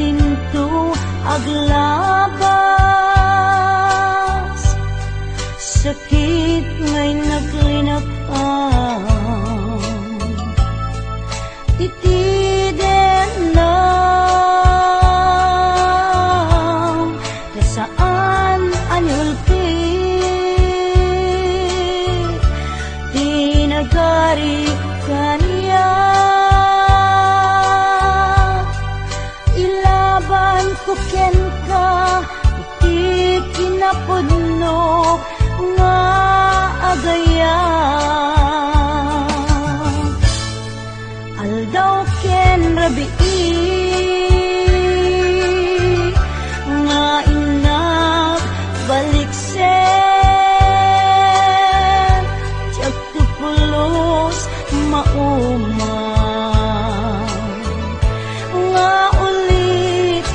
dinto aglabas, sakit ngay naglinakan, titiden lang kasaan anyulpi, dinagari kaniya, ilaban ko ken ka, iti kinapudno nga agaya. Aldaw ken rabii nga inak baliksen, tiyak tupulos mauma nga ulit-uliten,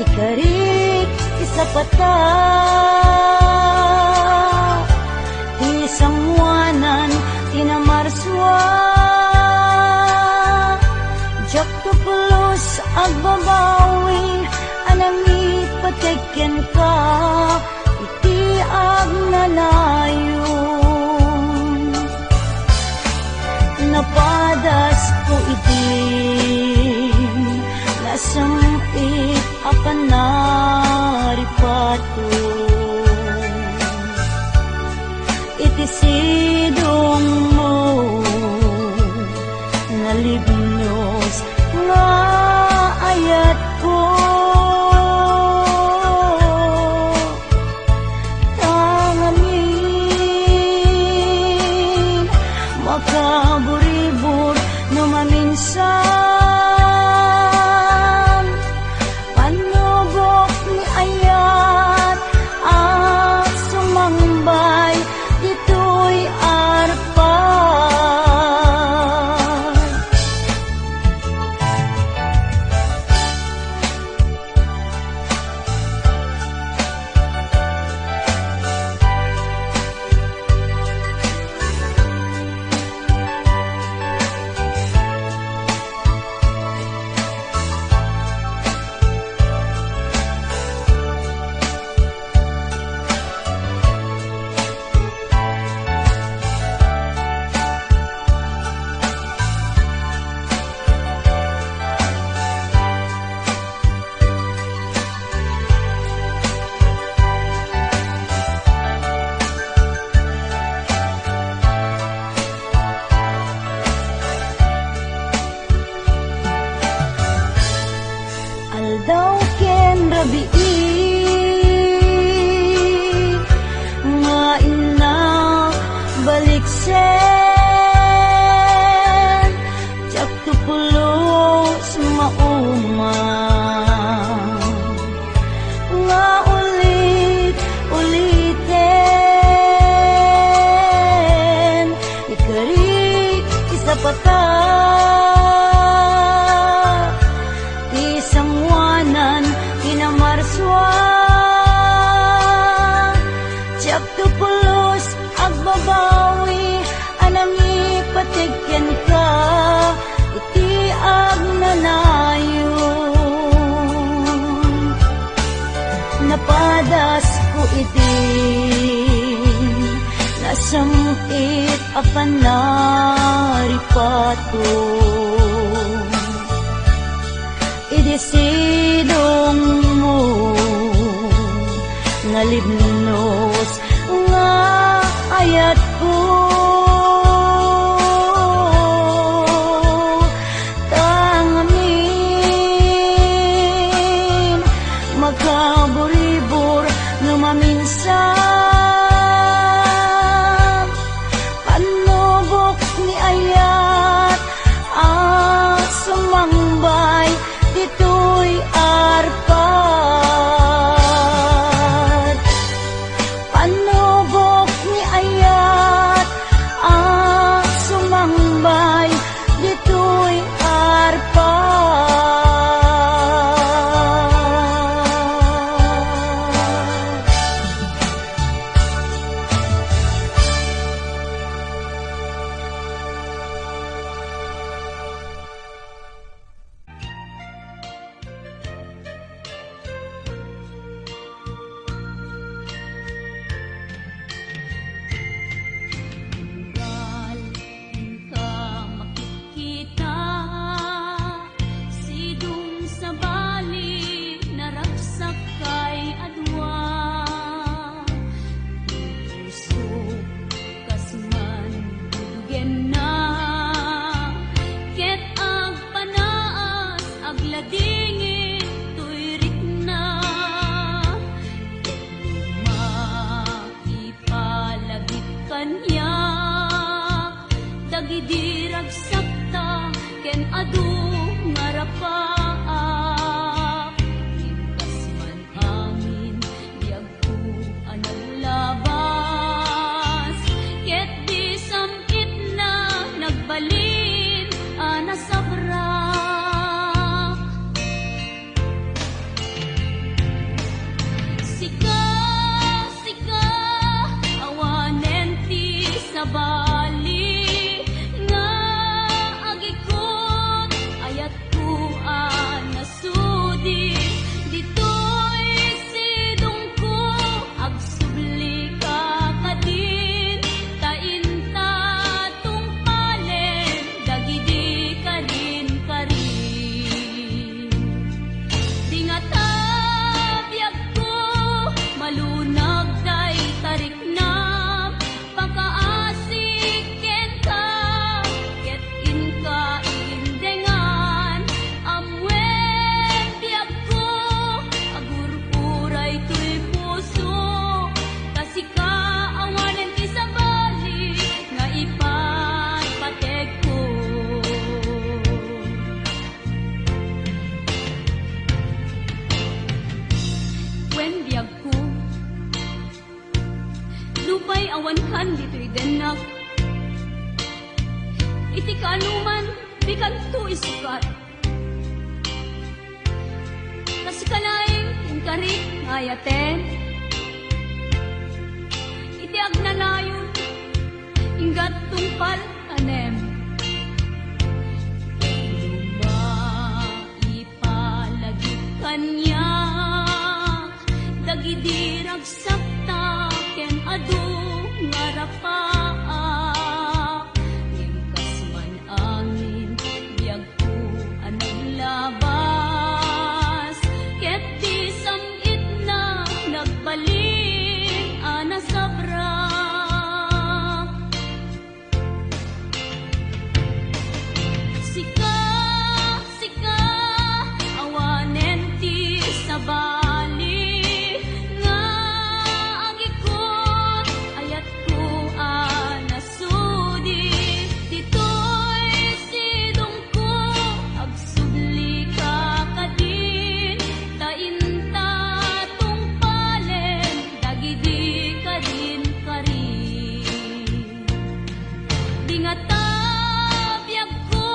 ikarik isapata isangwanan tinamarswa, jak tupulos agbabawi anang ipateken ka, iti agnanayon. Napadas ko iti nasampit apan naripato, iti sidong mo nalibnos nga ayat ko, tangamin makaburibur no maminsan, panubok ni ayat at sumambay dito'y arpan. Aldaw ken rabii nga inak baliksen, jak tupulos mauma nga ulit-uliten, ikarik isapata isangwanan tinamarswa, tiyak tupulos agbabawi anang ipateken ka, iti agnanayon. Napadas ko iti nasampit apan naripato, idisidong mo nalibnos nga ayat ko, tangamin magkaburibur no maminsan, panubok ni ayat at sumangbay dito'y arpan. kanto isukat. Kasi kalaing ingkarik ayaten. Iti agnanayon inggat tungpal tanem. Lumaipalagit kanya dagidi ragsakta ken adu ngarapaa. Ngimkas man angin biyag ko anang labas. Ket di samit na nagbalin ana sabra. Sika, sika, awanen ti sabali nga ang ikot ayat ko anasudi. Dito'y sidong ko agsubli ka kadin tainta tungpalen dagidi kadin karin. Di nga tabiyag ko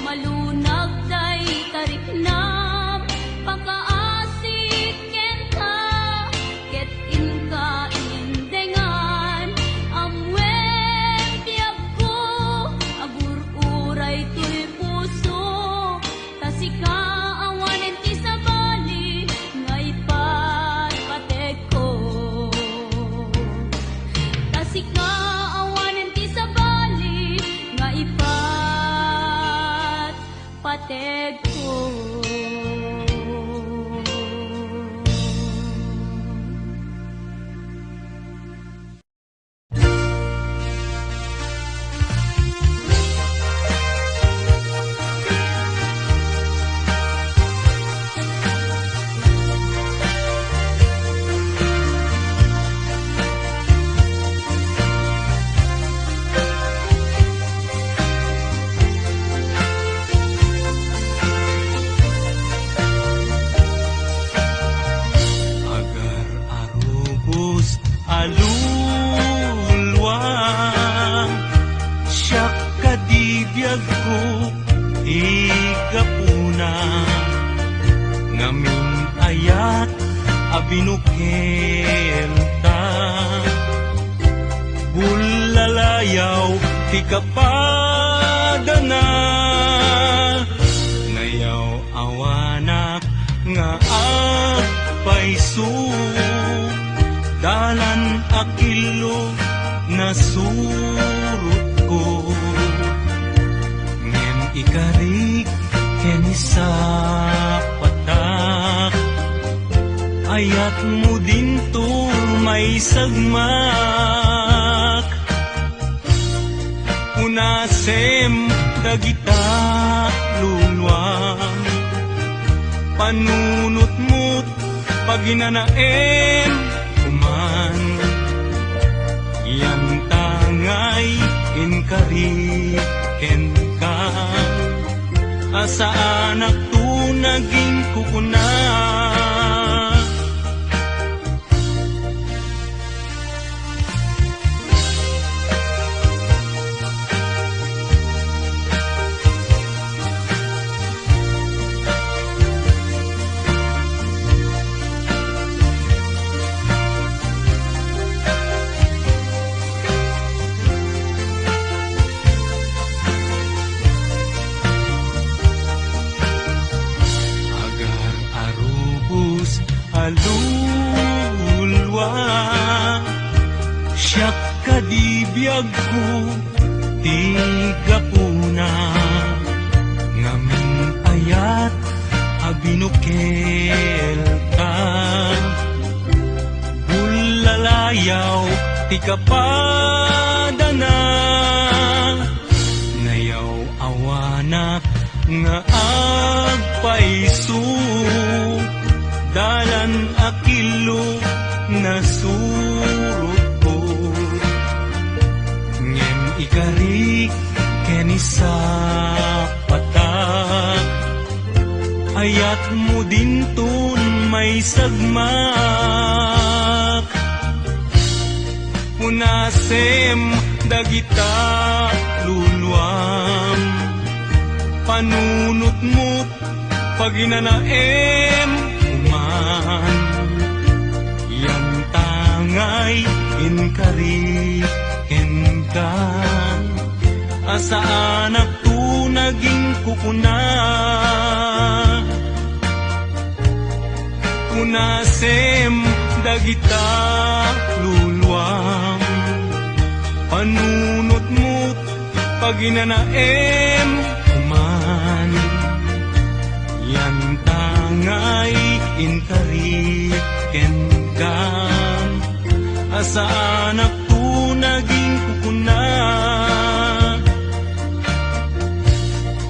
malunag day tariknam pakaasik ken ka ket inka indengan amwen biyag ko agur-uray to'y puso tasika awanen ti sabali nga ipatpatek ko. Tasika awanen ti sabali nga ipatpatek ko. Agar arubos alulwang siyak kadibiyag ko igapuna ngamin ayat abinukelta bulalayaw ti kapadana ngayaw awanak nga agpaisu dalan akilo na surut ko ngem ikarik ken isa patak ayat mo dinto may sagmak unasem dagita lulwang panunot-mut paginanaen kuman yan tangay inkariken ka asa anak tu naging kukuna. Agar arubos alulwa siyak kadibiyag ko tigapuna ngamin ayat abinukel ka bulalayaw ti kapadana ngayaw awanak nga agpaisu dalan akilo na surut ko ngem ikarik ken isa patak ayat mo dintun may sagmak unasem dagita luluam panunot-mut paginanaem uman yan tangay inkari enkan asa anak tu naging kukuna kunasem dagita luluam panunot-mut paginanaem uman yan tangay inkari kenkan asa anak tu naging kukuna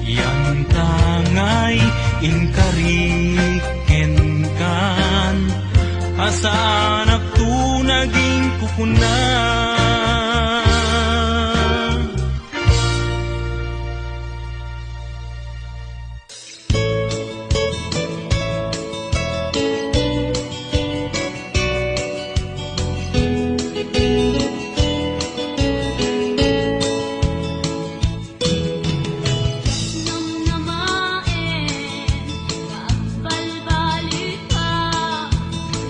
yan tangay inkari kenkan asa anak tu naging kukuna. Balbalita,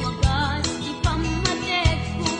wagas ipamatet ko,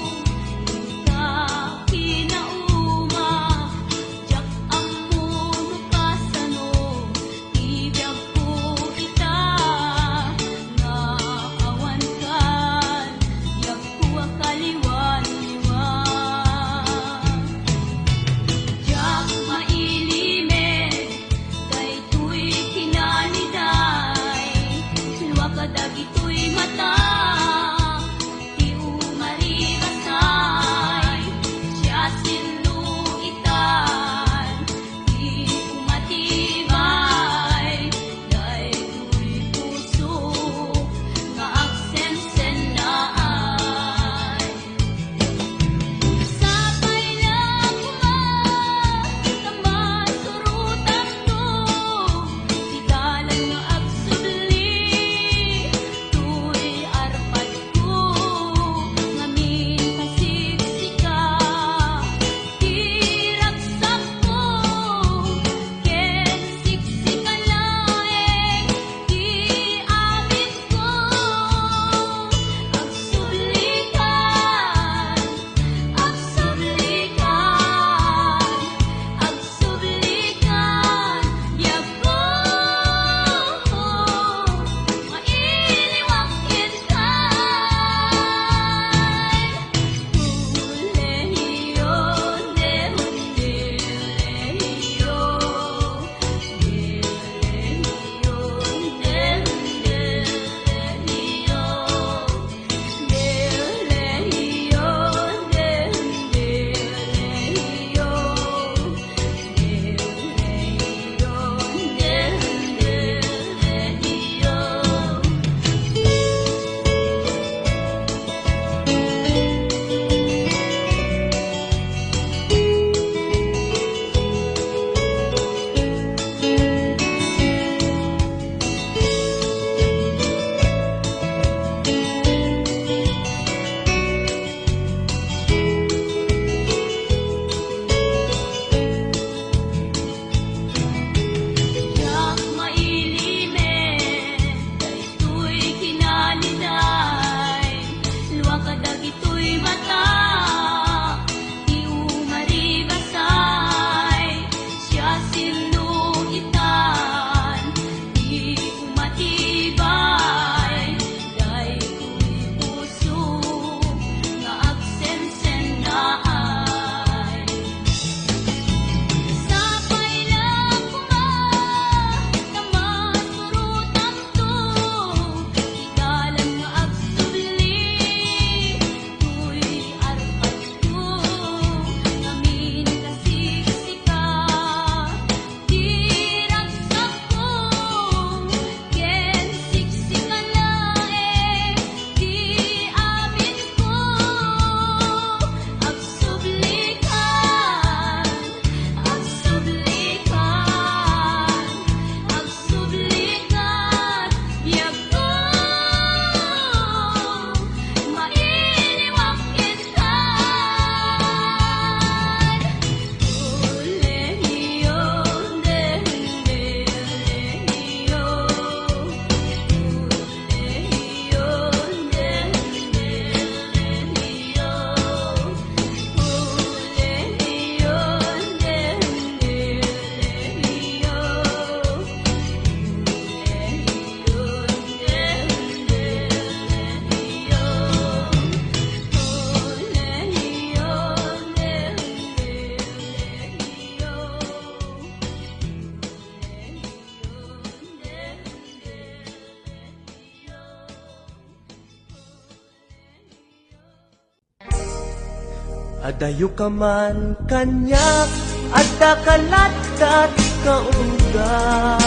Adayo ka man kanyak, adda kalatkat kaunggak.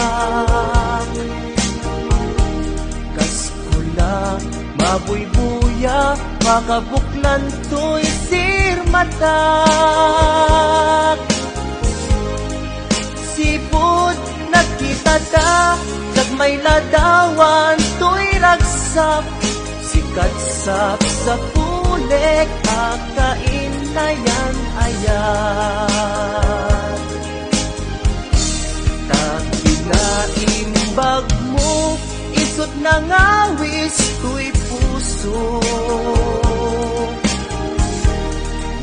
Kaskula, mabuybuya, makabuklan to'y sirmatak. Sipod, nagkita ta, may ladawan to'y ragsak. Sikatsap sa pulik, akain na yan ayan. Takinaimbag mo, isot na ngawis to'y puso.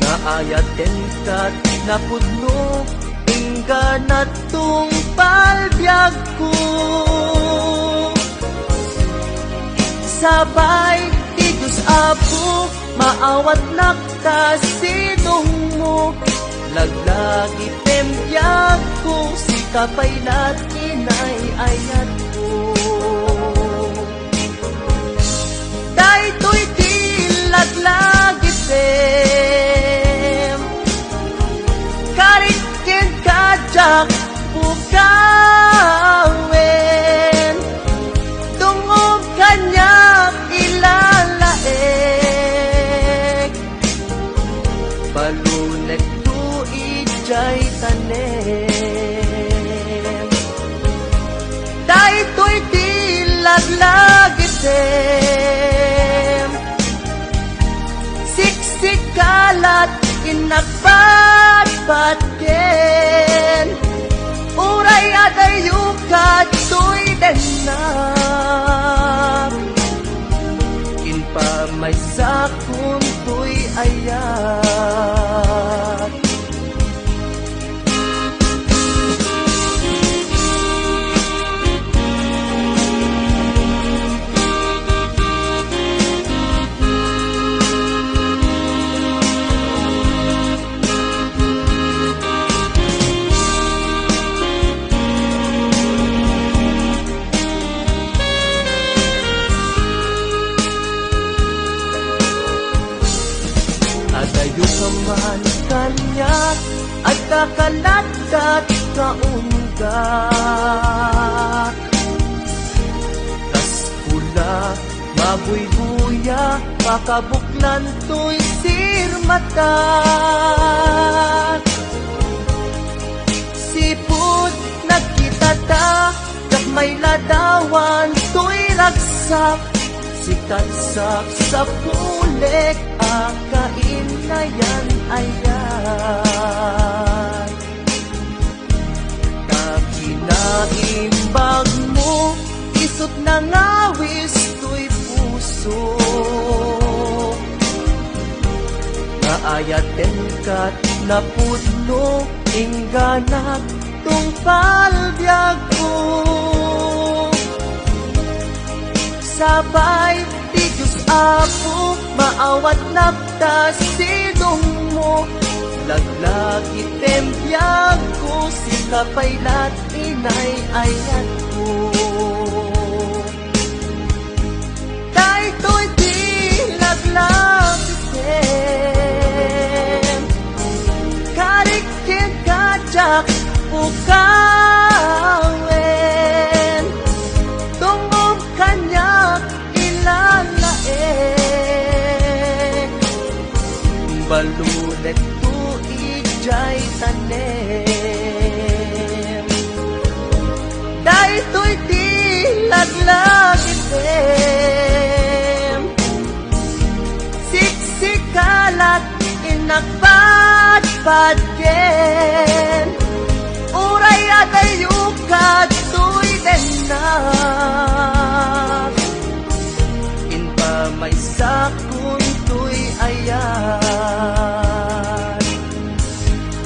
Naayaten kat napudno, ingga na tung palbyag ko. Sabay, di Diyos Apo, maawat nagtasinong mo. Laglagi tembyag ko, si kapaylat inay ayat ko. Dahito'y di laglagi tem, karikin kajak bukawen. Tungog kanya ilalaek, balunek tu ijay tanem. Dahito'y di laglagi tem, siksik kalat inagpatpatken. Uray adayo ka to'y denam, inpa may sakon to'y ayat. Adayo ka man kanyak, at kakalatkat kaunggak. Kaskula, mabuybuya, makabuklan to'y sirmatak. Sipod, nagkita ta, may ladawan to'y ragsak. Sikatsap sa pulik, akain na yan ayan. Takinaimbag mo, isot na ngawis to'y puso. Naayaten kat napudno, ingganak tung palbyag ko. Sabay, di Diyos Apo, maawat nagtasinong mo. Laglagi tembyag ko, si kapaylat inay ayat ko. Dahito'y di laglagi tem, karikin kajak bukawen. Tungog kanyak ilalaek, balunek tu ijay tanem. Dahito'y di laglagi tem, siksik kalat inagpatpatken. Uray adayo ka to'y denam, inpa may sakon to'y ayan.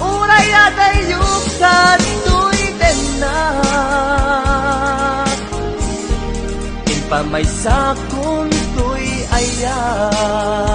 Uray adayo ka to'y denam, inpa may sakon to'y ayan.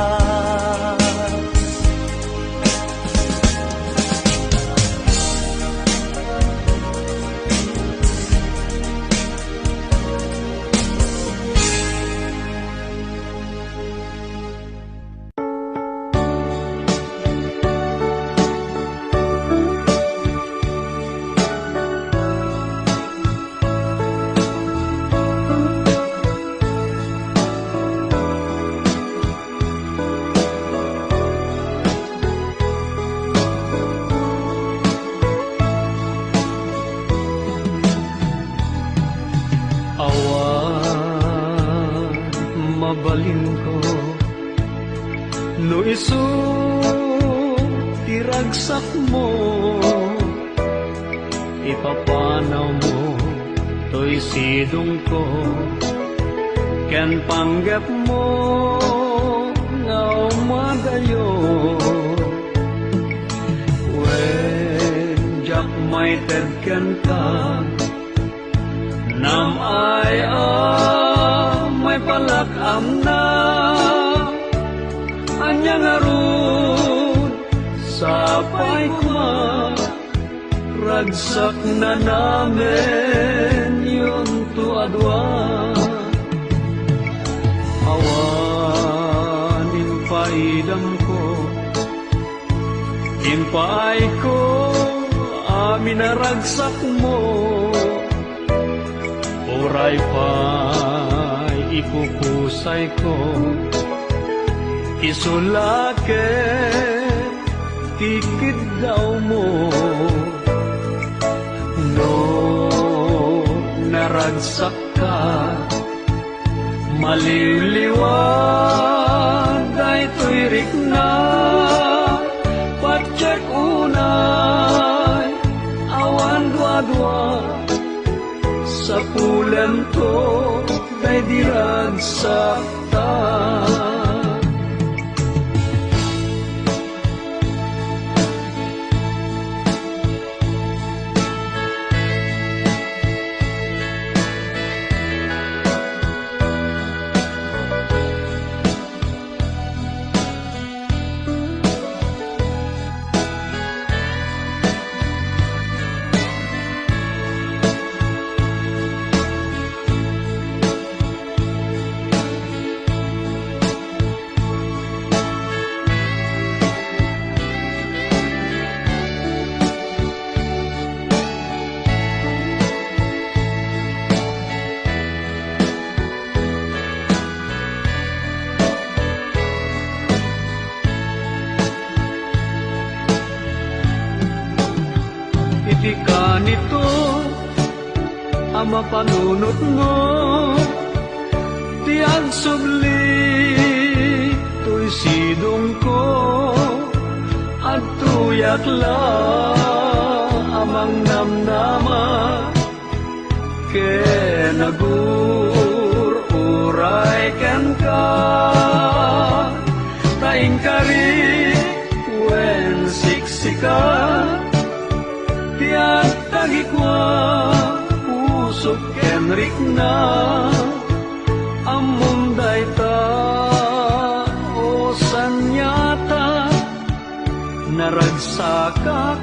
Awan mabalin ko no isu tiragsak mo ipapanaw mo to'y sidong ko ken panggap mo nga umadayo when jak may tedken ka nam ay may palakam na anyang arud sapay kuma ragsak na namin yun tuadwa awanin paidam ko impay ko amin na ragsak mo oray pa'y ikukusay ko isulake tikid daw mo no naragsak ka maliliwan day tuirik na patsek unay awan dua-dua sa pulan to day diragsak ta iti ka nito ang mapanunot mo tiang subli to'y sidong ko at tuyak la amang namnama ke nagur uray ken ka taing kari wen siksika tiyak tagikwa pusok kenrik na among dayta o sanyata naragsakak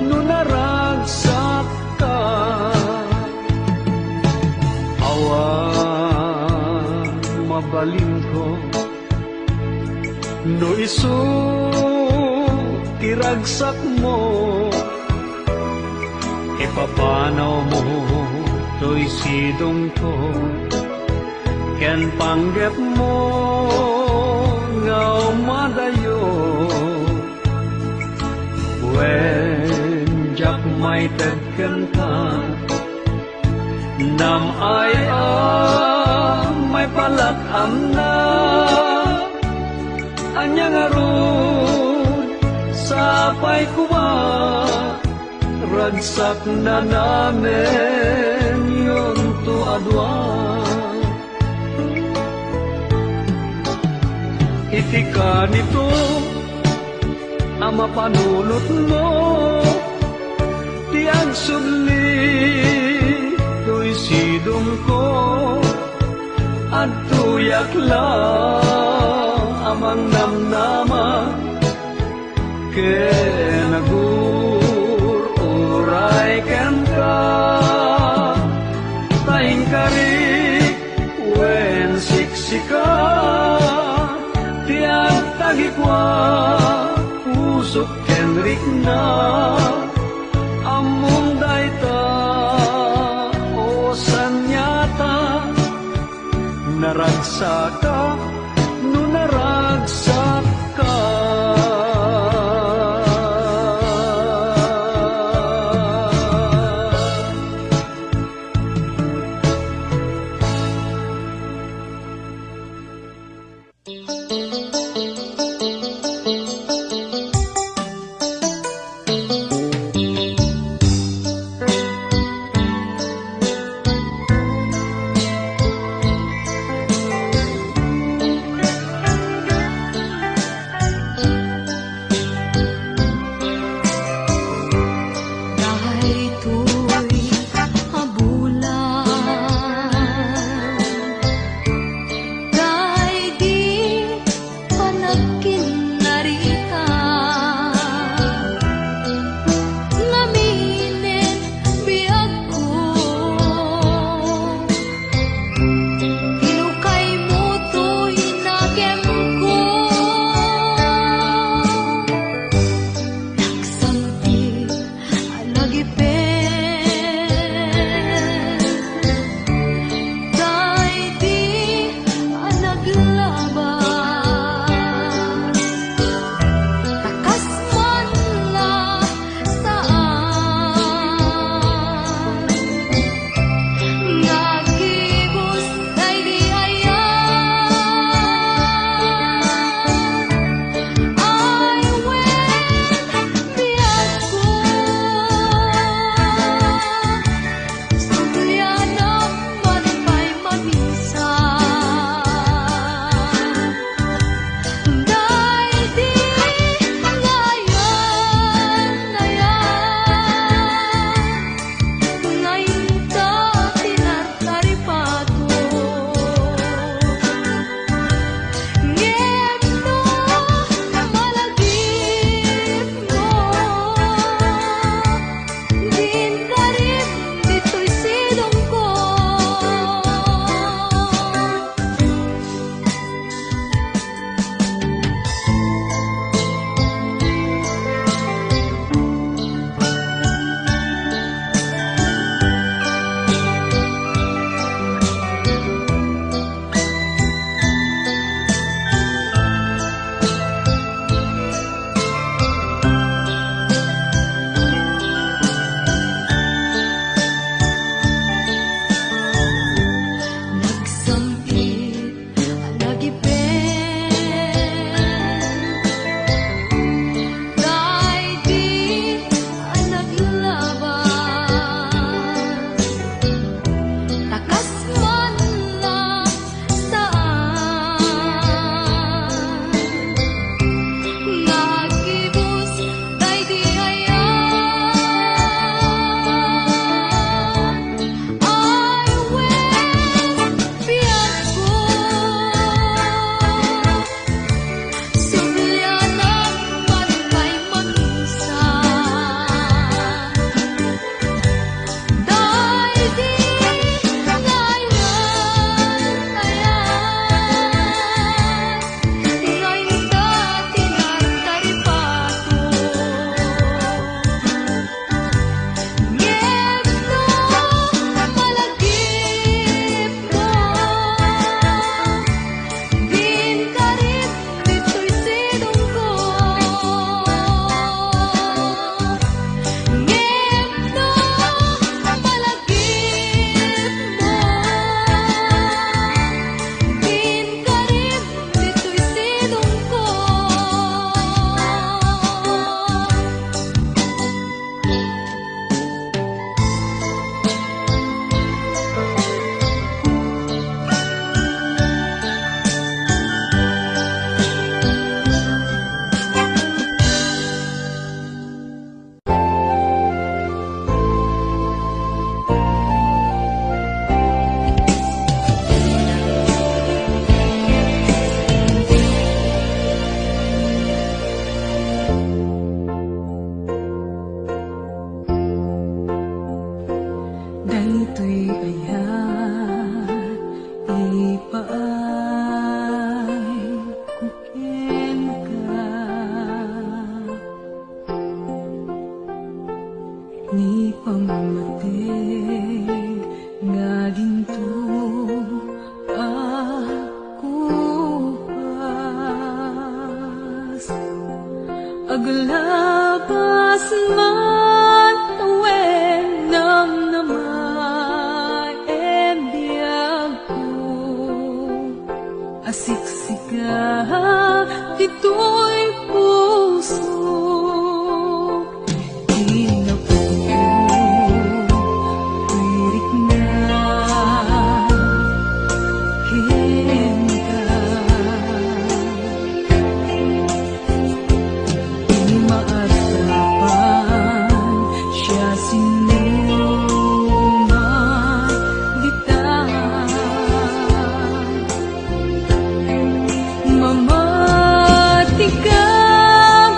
no naragsak ka awan mabalin ko no isu tiragsak mo ipapanaw mo to'y sidong ko ken panggap mo nga umadayo when jak may tagken ka nam ay may palakam na anyang arud sapay kuma ragsak na namin yun tuadwa iti ka nito ang mapanunot mo tiang subli to'y sidong ko at tuyak lang amang namnama ke nagur uray ken ka taing karik wen siksika tiang tagikwa pusok kenrik na among dayta o sanyata naragsaka no naragsak ka to'y ayat ipaay kuken ka ni pamamateg nga ginto ako pas aglabas man tawen ng namay biyag ko asiksika dito'y puso pirik na hinta di maarapan siya sinuman ditahan mamati ka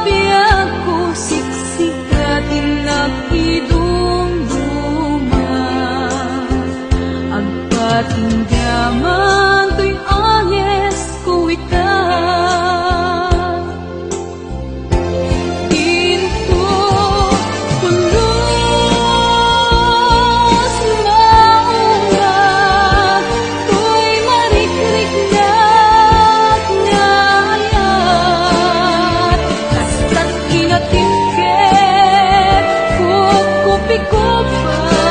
biyak ko siksikat inakidumduman agpatinggaman to'y anyes ko itan Ginto pulos maunga to'y marikrik na ngayat kasta't kinatiket kukupi-kupa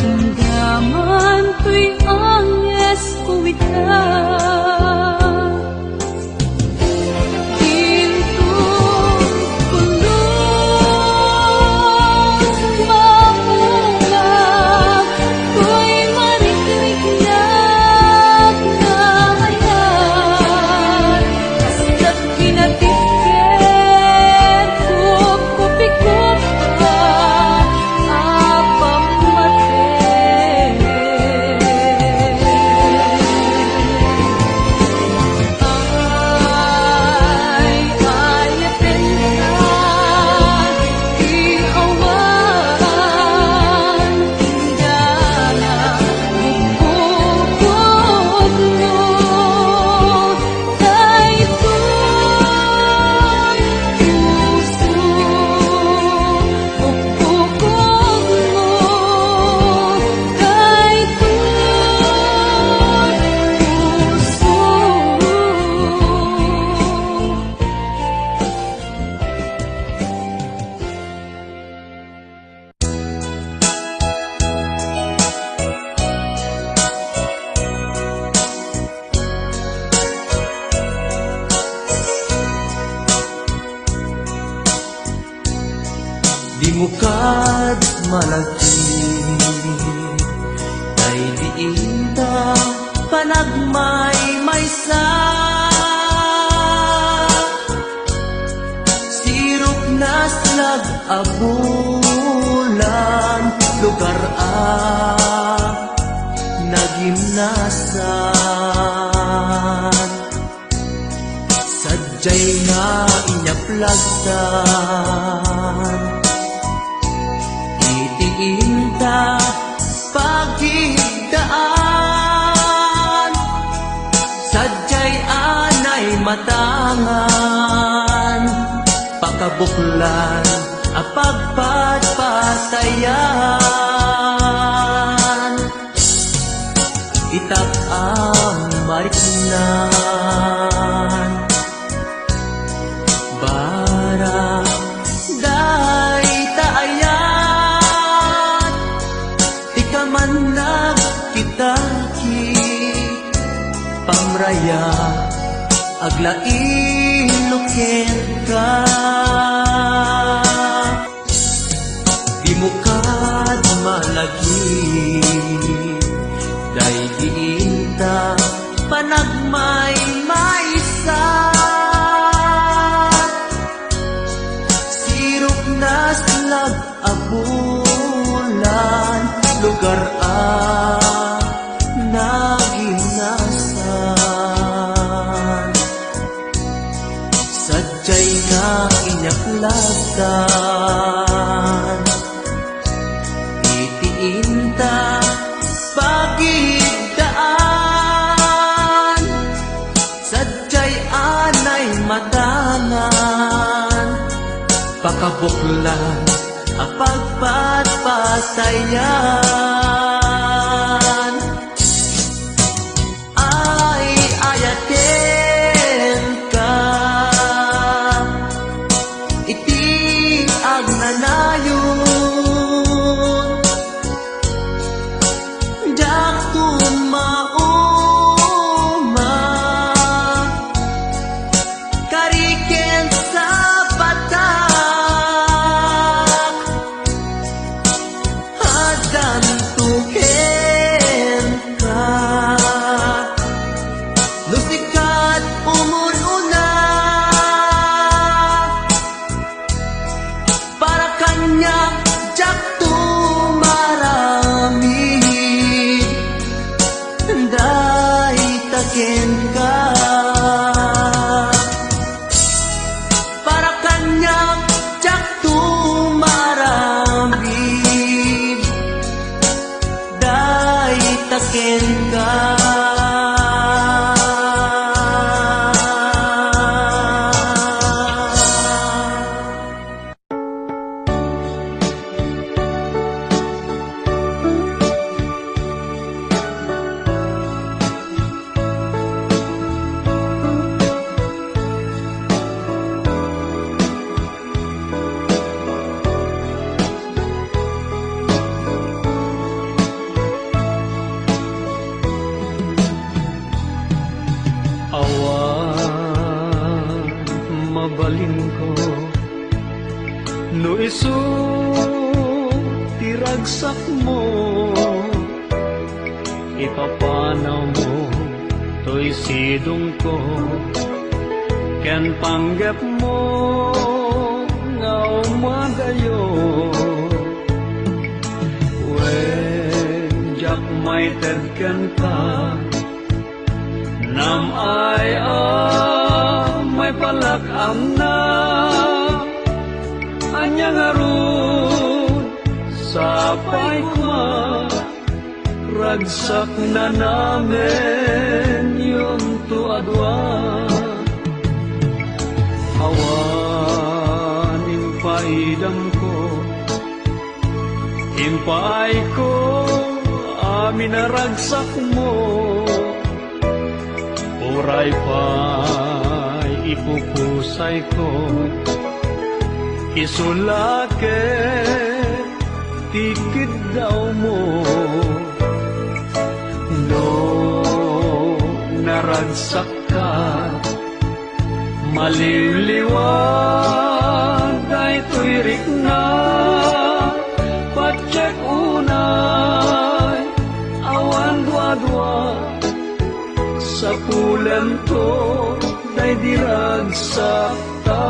Agpatinggaman to'y anyes ko itan Ginto pulos maunga to'y marikrik na ngayat kasta't kinatiket kukupi-kupa Di mo kad malagi Kay diinta panagmay maysa Sirop na slag abulan Lugar nagimnasan Sadyay nga inyaplagtan Itiinta pagi daan, sadyay anay matangan, pakabuklan apagpatpatayan, itak ang mariknan, bara day taayan, ikaman nagkitaki, pamraya aglain luken ka. Di mo kad malagi, day diinta panagmay maysa, sirok nas lag-abulan, lugar naginasan, sadyay na inyaklasan, itiinta pagidaan, sadyay anay matangan, pakabuklan apagpatpatayan, ay ayaten ka, iti agnanayon, jak tumauma, kariken sa batak, hadan tuken ka, lusikat umuruna, para kanya jak tumarami, day taken ka, para kanya jak tumarami, day taken ka. Awan mabalin ko no isu tiragsak mo, ipapanaw mo to'y sidong ko, ken panggap mo nga umagayo, when jak may tedken ka, nam ay may palakam na, anyang arun sapay kuma, ragsak na namin yung tuadwa, awan yung paidam ko, impay ko amin na ragsak mo, oray pa'y ipupusay ko, isulake tikid daw mo, no naragsak ka, maliliwag ay tuwirik na, patsek unay awan dwa-dwa, sa pulan to day diragsak ta.